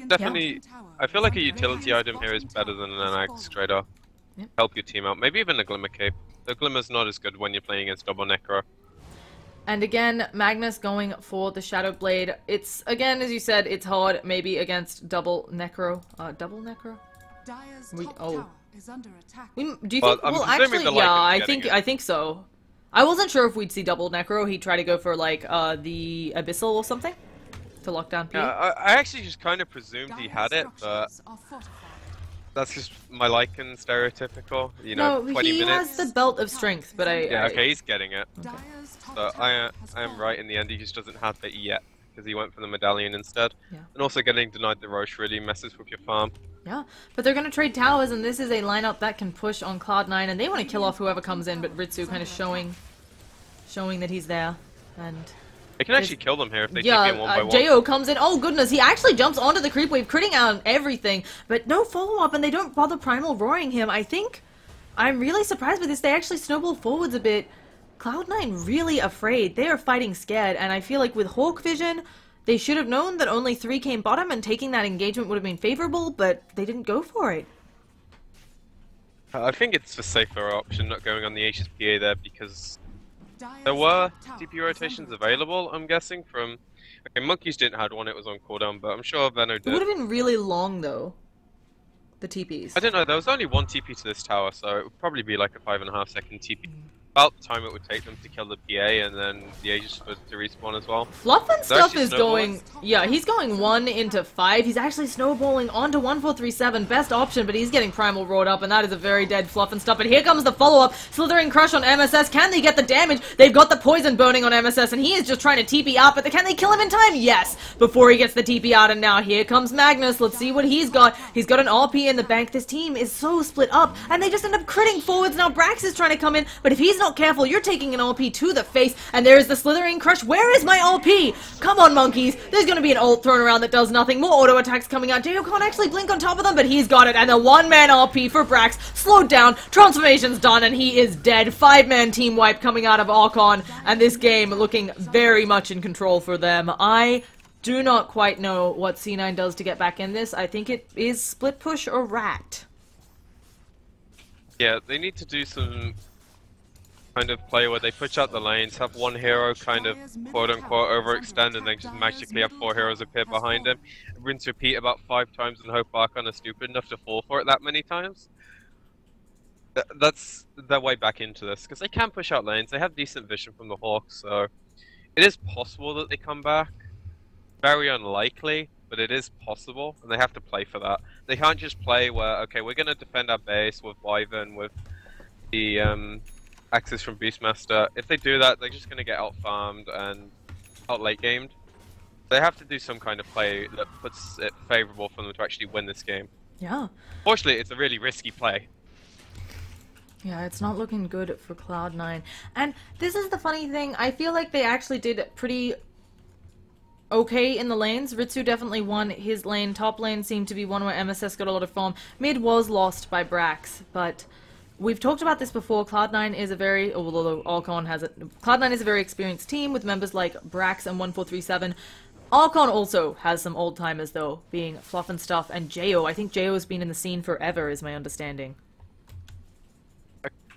Definitely, I feel like a utility item here is better than an Axe straight up. Yep. Help your team out. Maybe even a Glimmer Cape. The Glimmer's not as good when you're playing against double Necro. And again, Magnus going for the Shadow Blade. It's, again, as you said, it's hard maybe against double Necro. Double Necro? Do you think, well actually, yeah, I think so. I wasn't sure if we'd see double Necro. He'd try to go for like the Abyssal or something to lock down P. Yeah, I actually just kind of presumed he had it, but that's just my Lycan stereotypical. You know, 20 minutes. No, he has the Belt of Strength, but Yeah, okay, he's getting it. Okay. So I am right in the end. He just doesn't have it yet because he went for the medallion instead. Yeah. And also getting denied the Roche really messes with your farm. Yeah, but they're going to trade towers, and this is a lineup that can push on Cloud9, and they want to kill off whoever comes in, but Ritsu kind of showing showing that he's there. And They can actually kill them here if they yeah, TP in one by one. Jo comes in. Oh goodness, he actually jumps onto the creep wave, critting out everything, but no follow-up, and they don't bother primal roaring him. I think I'm really surprised with this. They actually snowball forwards a bit. Cloud9 really afraid. They are fighting scared, and I feel like with Hawk Vision, they should have known that only 3 came bottom, and taking that engagement would have been favorable, but they didn't go for it. I think it's the safer option not going on the HSPA there because there were TP rotations available, I'm guessing, from... Okay, Monkeys didn't have one, it was on cooldown, but I'm sure Venom did. It would have been really long, though, the TPs. I don't know, there was only one TP to this tower, so it would probably be like a 5.5 second TP. About the time it would take them to kill the PA, and then the Aegis to respawn as well. Fluff and They're Stuff actually is going... Yeah, he's going 1 into 5. He's actually snowballing onto 1437. Best option, but he's getting primal roared up, and that is a very dead Fluff and Stuff. But here comes the follow-up. Slithering Crush on MSS. Can they get the damage? They've got the poison burning on MSS, and he is just trying to TP out, but can they kill him in time? Yes! Before he gets the TP out, and now here comes Magnus. Let's see what he's got. He's got an RP in the bank. This team is so split up, and they just end up critting forwards. Now Brax is trying to come in, but if he's not careful, you're taking an LP to the face, and there is the Slithering Crush. Where is my LP? Come on, Monkeys. There's going to be an ult thrown around that does nothing. More auto attacks coming out. Jo can't actually blink on top of them, but he's got it. And the one-man LP for Brax. Slowed down. Transformation's done, and he is dead. 5-man team wipe coming out of Archon, and this game looking very much in control for them. I do not quite know what C9 does to get back in this. I think it is split push or rat. Yeah, they need to do some kind of play where they push out the lanes, have one hero kind of quote-unquote overextend, and then just magically have 4 heroes appear behind him. Rinse repeat about 5 times and hope Archon is stupid enough to fall for it that many times. That's their way back into this, because they can push out lanes, they have decent vision from the Hawks, so it is possible that they come back. Very unlikely, but it is possible, and they have to play for that. They can't just play where, okay, we're going to defend our base with Wyvern, with the Axis from Beastmaster. If they do that, they're just going to get out-farmed and out-late gamed. They have to do some kind of play that puts it favourable for them to actually win this game. Yeah. Fortunately, it's a really risky play. Yeah, it's not looking good for Cloud9. And this is the funny thing, I feel like they actually did pretty okay in the lanes. Ritsu definitely won his lane. Top lane seemed to be one where MSS got a lot of farm. Mid was lost by Brax, but we've talked about this before. Cloud9 is a very, although Archon has it, Cloud9 is a very experienced team with members like Brax and 1437. Archon also has some old timers though, being Fluff and Stuff and Jo. I think Jo has been in the scene forever, is my understanding.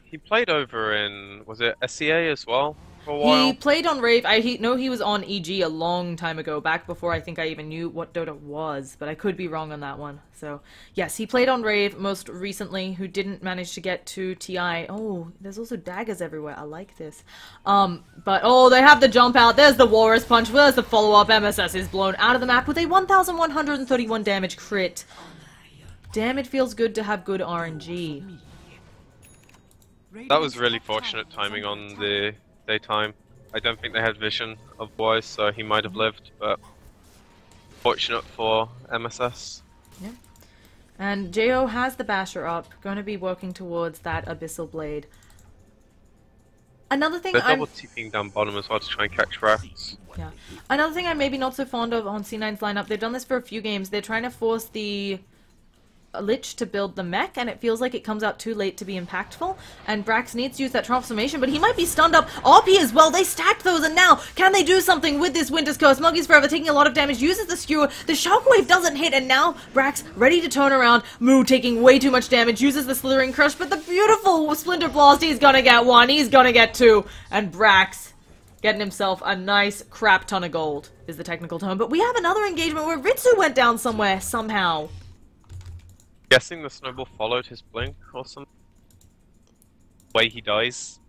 He played over in, was it SCA as well, for a while? He played on Rave. I know he was on EG a long time ago, back before I think I even knew what Dota was, but I could be wrong on that one. So, yes, he played on Rave most recently, who didn't manage to get to TI. Oh, there's also daggers everywhere. I like this. But, oh, they have the jump out. There's the Walrus Punch. There's the follow-up. MSS is blown out of the map with a 1,131 damage crit. Damn, it feels good to have good RNG. That was really fortunate timing on the daytime. I don't think they had vision otherwise, so he might have lived, but fortunate for MSS. Yeah. And Jo has the Basher up, going to be working towards that Abyssal Blade. Another thing They're double TPing down bottom as well to try and catch rats. Yeah. Another thing I'm maybe not so fond of on C9's lineup, they've done this for a few games, they're trying to force the Lich to build the mech, and it feels like it comes out too late to be impactful, and Brax needs to use that transformation, but he might be stunned up. RP as well, they stacked those, and now, can they do something with this Winter's Curse? Monkey's Forever taking a lot of damage, uses the skewer, the shockwave doesn't hit, and now Brax ready to turn around. Moo taking way too much damage, uses the Slithering Crush, but the beautiful Splinter Blast, he's gonna get 1, he's gonna get 2, and Brax getting himself a nice crap ton of gold, is the technical term. But we have another engagement where Ritsu went down somewhere, somehow. Guessing the snowball followed his blink or something. Way he dies.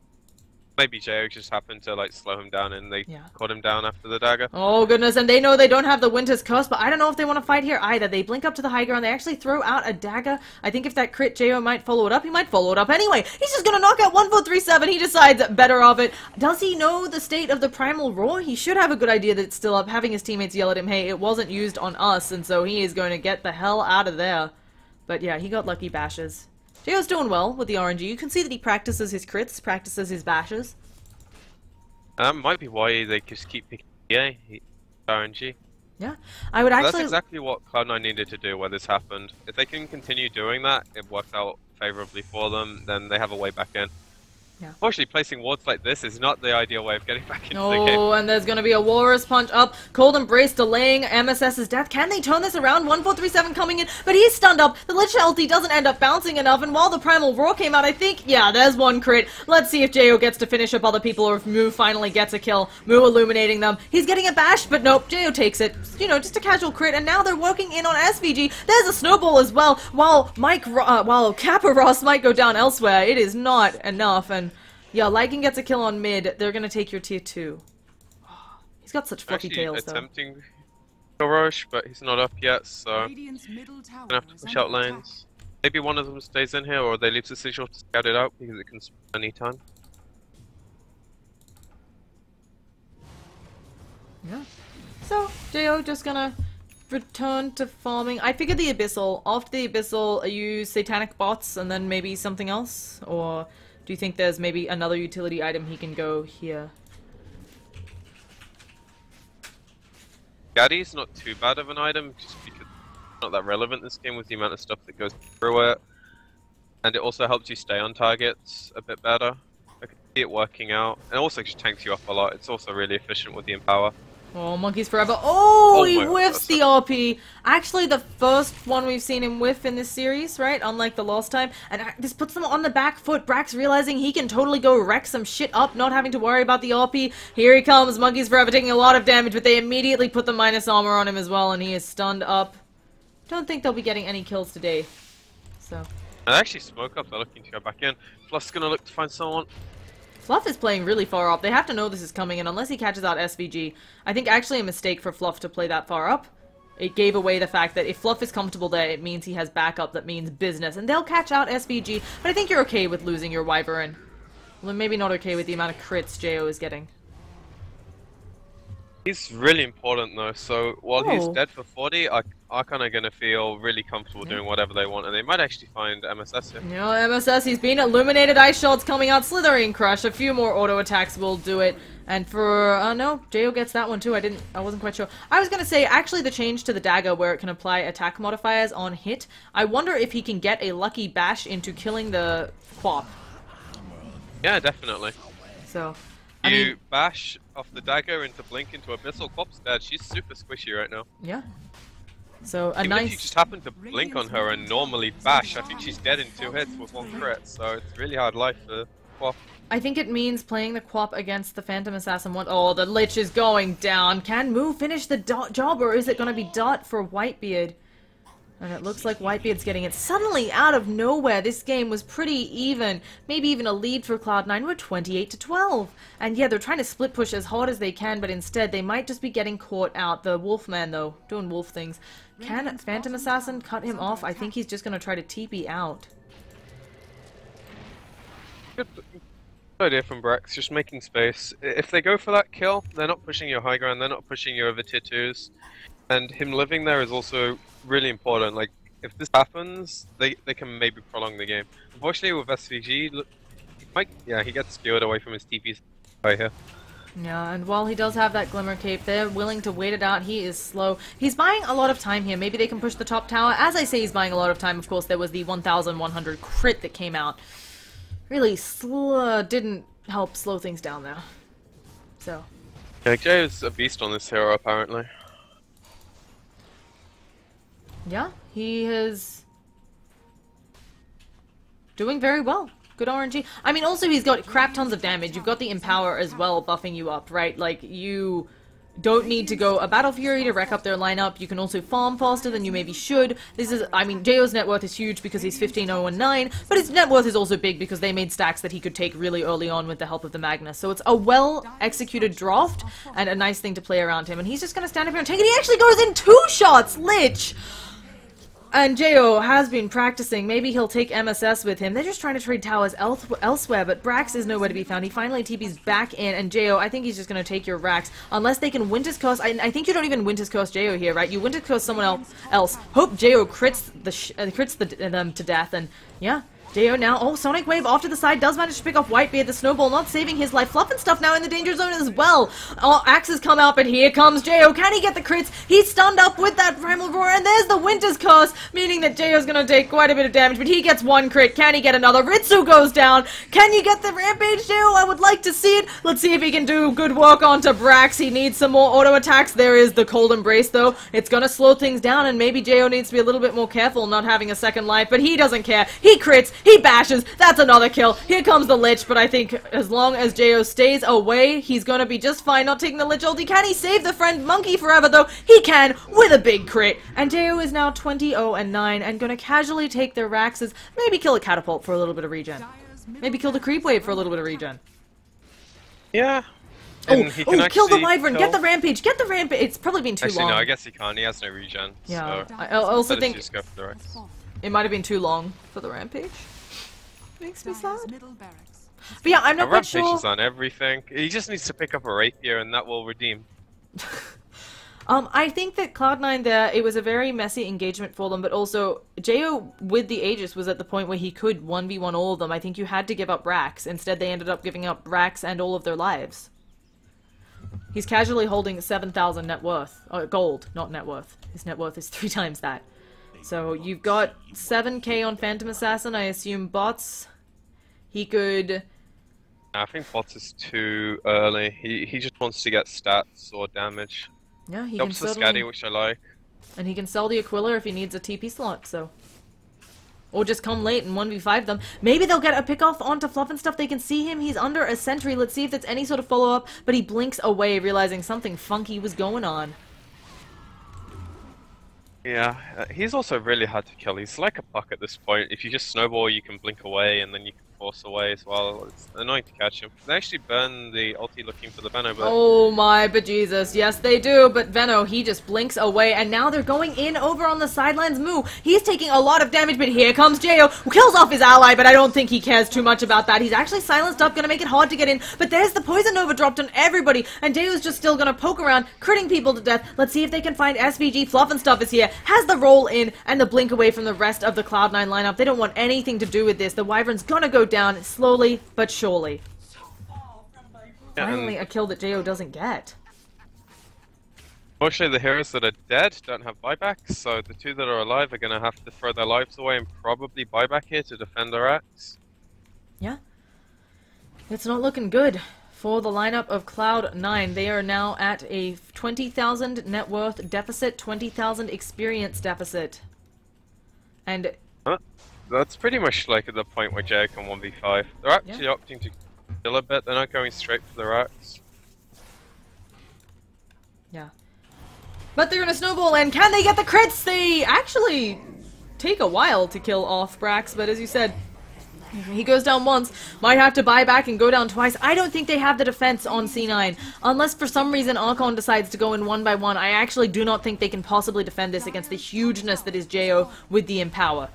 Maybe Jo just happened to like slow him down and they caught him down after the dagger. Oh goodness, and they know they don't have the Winter's Curse, but I don't know if they want to fight here either. They blink up to the high ground, they actually throw out a dagger. I think if that crit Jo might follow it up, he might follow it up anyway. He's just gonna knock out 1437, he decides better of it. Does he know the state of the Primal Roar? He should have a good idea that it's still up, having his teammates yell at him, hey, it wasn't used on us, and so he is going to get the hell out of there. But yeah, he got lucky bashes. Jo's doing well with the RNG. You can see that he practices his crits, practices his bashes. That might be why they just keep picking RNG. Yeah, I would But actually... that's exactly what Cloud9 needed to do where this happened. If they can continue doing that, it works out favorably for them, then they have a way back in. Yeah. Unfortunately, placing wards like this is not the ideal way of getting back into the game. Oh, and there's gonna be a Walrus Punch up. Cold Embrace delaying MSS's death. Can they turn this around? 1437 coming in, but he's stunned up. The Lich ulti doesn't end up bouncing enough, and while the Primal Roar came out, I think, yeah, there's one crit. Let's see if Jo gets to finish up other people or if Moo finally gets a kill. Moo illuminating them. He's getting a bash, but nope, Jo takes it. You know, just a casual crit, and now they're working in on SVG. There's a snowball as well. While Kappa Ross might go down elsewhere, it is not enough, and yeah, Lycan gets a kill on mid. They're gonna take your tier 2. He's got such fluffy tails, though. Attempting to rush, but he's not up yet, so Radiant's middle tower gonna have to is push under out attack. lanes. Maybe one of them stays in here, or they leave the sigil to scout it out because it can spawn any time. Yeah. So, Jo just gonna return to farming. I figured the Abyssal. After the Abyssal, use Satanic Bots and then maybe something else? Or do you think there's maybe another utility item he can go here? Gaddy's not too bad of an item, just because it's not that relevant this game with the amount of stuff that goes through it. And it also helps you stay on targets a bit better. I can see it working out. And also just tanks you up a lot. It's also really efficient with the Empower. Oh, Monkeys Forever. Oh, he my God, whiffs the RP. Actually, the first one we've seen him whiff in this series, right? Unlike the last time. And this puts them on the back foot. Brax realizing he can totally go wreck some shit up, not having to worry about the RP. Here he comes. Monkeys Forever taking a lot of damage, but they immediately put the minus armor on him as well, and he is stunned up. Don't think they'll be getting any kills today. So. And actually smoke up, they're looking to go back in. Plus gonna look to find someone. Fluff is playing really far up. They have to know this is coming, and unless he catches out SVG, I think actually a mistake for Fluff to play that far up. It gave away the fact that if Fluff is comfortable there, it means he has backup that means business, and they'll catch out SVG, but I think you're okay with losing your Wyvern. Well, maybe not okay with the amount of crits Jo is getting. He's really important though, so while he's Oh. dead for 40, Archon are gonna feel really comfortable doing whatever they want, and they might actually find MSS here. You know, MSS, he's been illuminated, ice shards coming out, slithering crush, a few more auto attacks will do it. And for, no, Jo gets that one too, I wasn't quite sure. I was gonna say, actually the change to the dagger where it can apply attack modifiers on hit, I wonder if he can get a lucky bash into killing the Quap. Yeah, definitely. So, You bash off the dagger into Blink into Abyssal, Quap's dead. She's super squishy right now. yeah. So, a Even nice... if you just happen to blink on her and normally bash, I think she's dead in 2 hits with 1 crit, so it's really hard life for Quap. I think it means playing the Quap against the Phantom Assassin one. Oh, the Lich is going down. Can Moo finish the job, or is it going to be Dot for Whitebeard? And it looks like Whitebeard's getting it. Suddenly, out of nowhere, this game was pretty even. Maybe even a lead for Cloud9. We're 28-12. And yeah, they're trying to split push as hard as they can, but instead they might just be getting caught out. The Wolfman, though, doing wolf things. Can Phantom Assassin cut him off? I think he's just going to try to TP out. Good idea from Brax, just making space. If they go for that kill, they're not pushing your high ground, they're not pushing you over tier 2s. And him living there is also really important. Like, if this happens, they can maybe prolong the game. Unfortunately, with SVG, he gets skewered away from his TPs right here. Yeah, and while he does have that Glimmer Cape, they're willing to wait it out. He is slow. He's buying a lot of time here. Maybe they can push the top tower. As I say, he's buying a lot of time. Of course, there was the 1,100 crit that came out. Really didn't help slow things down there. So. Yeah, Jay is a beast on this hero, apparently. Yeah, he is doing very well. Good RNG. I mean, also he's got crap tons of damage. You've got the Empower as well buffing you up, right? Like, you don't need to go a Battle Fury to wreck up their lineup. You can also farm faster than you maybe should. This is, I mean, JO's net worth is huge because he's 15-0-9, but his net worth is also big because they made stacks that he could take really early on with the help of the Magnus. So it's a well-executed draft and a nice thing to play around him. And he's just going to stand up here and take it. He actually goes in 2 shots! Lich! And Jo has been practicing. Maybe he'll take MSS with him. They're just trying to trade towers elsewhere, but Brax is nowhere to be found. He finally TP's back in, and Jo, I think he's just going to take your racks. Unless they can Winter's Curse. I think you don't even Winter's Curse Jo here, right? You Winter's Curse someone else. Hope Jo crits them to death, and yeah. Jo now, oh, Sonic Wave off to the side, does manage to pick off Whitebeard, the snowball not saving his life. Fluff and Stuff now in the danger zone as well. Oh, axes come out, but here comes Jo. Can he get the crits? He's stunned up with that Primal Roar, and there's the Winter's Curse, meaning that Jo's gonna take quite a bit of damage, but he gets one crit. Can he get another? Ritsu goes down. Can you get the Rampage, Jo? I would like to see it. Let's see if he can do good work onto Brax. He needs some more auto attacks. There is the Cold Embrace, though. It's gonna slow things down, and maybe Jo needs to be a little bit more careful not having a second life, but he doesn't care. He crits. He bashes. That's another kill. Here comes the Lich, but I think as long as Jo stays away, he's gonna be just fine not taking the Lich ulti. Can he save the friend Monkey forever, though? He can, with a big crit. And Jo is now 20-0-9 and gonna casually take their Raxes, maybe kill a Catapult for a little bit of regen. Maybe kill the Creep Wave for a little bit of regen. Yeah. And he can kill the Wyvern, get the Rampage, get the Rampage. It's probably been too long. Actually, no, I guess he can't. He has no regen. Yeah, so I also think just go for the Rex. it might have been too long for the Rampage. Makes me sad. But yeah, I'm not quite sure. Rampage is on everything. He just needs to pick up a Rapier and that will redeem. I think that Cloud9 there, it was a very messy engagement for them, but also Jo with the Aegis was at the point where he could 1v1 all of them. I think you had to give up Rax. Instead, they ended up giving up Rax and all of their lives. He's casually holding 7,000 net worth. Gold, not net worth. His net worth is 3 times that. So you've got 7k on Phantom Assassin. I assume bots. He could... I think bots is too early. He just wants to get stats or damage. Yeah, he helps can the Scatty, which I like. And he can sell the Aquila if he needs a TP slot, so... Or just come late and 1v5 them. Maybe they'll get a pick-off onto Fluff and Stuff. They can see him. He's under a sentry. Let's see if there's any sort of follow-up. But he blinks away, realizing something funky was going on. Yeah, he's also really hard to kill. He's like a puck at this point. If you just snowball, you can blink away, and then you can force away as well. It's annoying to catch him. They actually burn the ulti looking for the Venno, but... Oh my bejesus. Yes, they do, but Venno, he just blinks away, and now they're going in over on the sidelines. Moo, he's taking a lot of damage, but here comes Jo, who kills off his ally, but I don't think he cares too much about that. He's actually silenced up, gonna make it hard to get in, but there's the Poison Nova dropped on everybody, and Jo's just still gonna poke around, critting people to death. Let's see if they can find SVG. Fluff and Stuff is here, has the roll in, and the blink away from the rest of the Cloud9 lineup. They don't want anything to do with this. The Wyvern's gonna go down slowly but surely. Finally, a kill that Jo doesn't get. Mostly the heroes that are dead don't have buybacks, so the 2 that are alive are gonna have to throw their lives away and probably buyback here to defend their axe. Yeah. It's not looking good for the lineup of Cloud9. They are now at a 20,000 net worth deficit, 20,000 experience deficit. And... That's pretty much like at the point where Jo can 1v5. They're actually opting to kill a bit, they're not going straight for their axe. Yeah. But they're in a snowball, and can they get the crits? They actually take a while to kill off Brax, but as you said, he goes down once, might have to buy back and go down twice. I don't think they have the defense on C9. Unless for some reason Archon decides to go in 1-by-1, I actually do not think they can possibly defend this against the hugeness that is Jo with the Empower.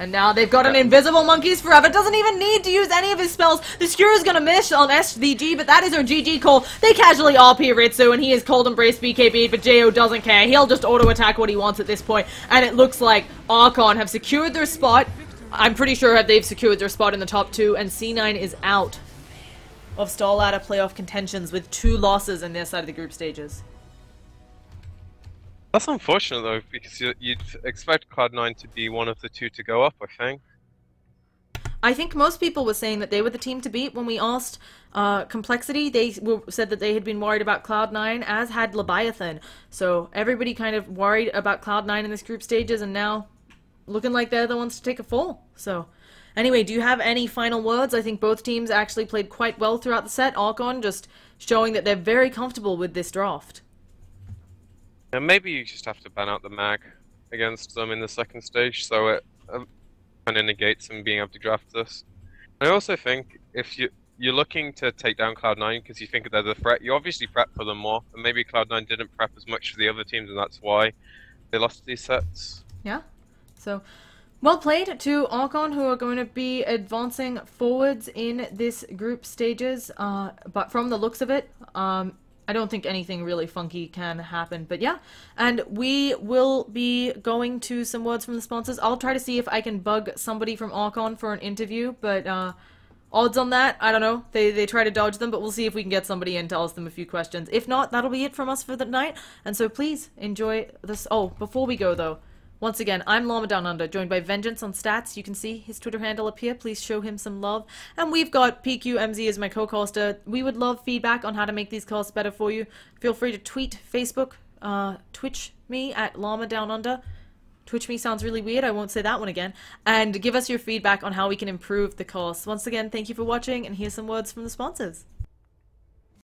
And now they've got an Invisible Monkeys Forever. Doesn't even need to use any of his spells. The Skewer's gonna miss on SVG, but that is her GG call. They casually RP Ritsu, and he is Cold Embrace BKB, but Jo doesn't care. He'll just auto-attack what he wants at this point. And it looks like Archon have secured their spot. I'm pretty sure they've secured their spot in the top 2, and C9 is out of Starladder playoff contentions with 2 losses in their side of the group stages. That's unfortunate though, because you'd expect Cloud9 to be one of the 2 to go up, I think. I think most people were saying that they were the team to beat. When we asked Complexity, they said that they had been worried about Cloud9, as had Leviathan. So everybody kind of worried about Cloud9 in this group stages, and now looking like they're the ones to take a fall. So anyway, do you have any final words? I think both teams actually played quite well throughout the set. Archon just showing that they're very comfortable with this draft. And maybe you just have to ban out the mag against them in the second stage, so it kind of negates them being able to draft this. I also think if you're looking to take down Cloud9 because you think they're the threat, you obviously prep for them more, and maybe Cloud9 didn't prep as much for the other teams, and that's why they lost these sets. Yeah, so well played to Archon, who are going to be advancing forwards in this group stages, but from the looks of it, I don't think anything really funky can happen. But yeah, and we will be going to some words from the sponsors. I'll try to see if I can bug somebody from Archon for an interview, but odds on that, I don't know. They try to dodge them, but we'll see if we can get somebody in to ask them a few questions. If not, that'll be it from us for the night. And so please enjoy this. Oh, before we go though, once again, I'm Llama Down Under, joined by Vengeance on Stats. You can see his Twitter handle up here. Please show him some love. And we've got PQMZ as my co-caster. We would love feedback on how to make these casts better for you. Feel free to tweet, Facebook, Twitch me at Llama Down Under. Twitch me sounds really weird. I won't say that one again. And give us your feedback on how we can improve the casts. Once again, thank you for watching, and here's some words from the sponsors.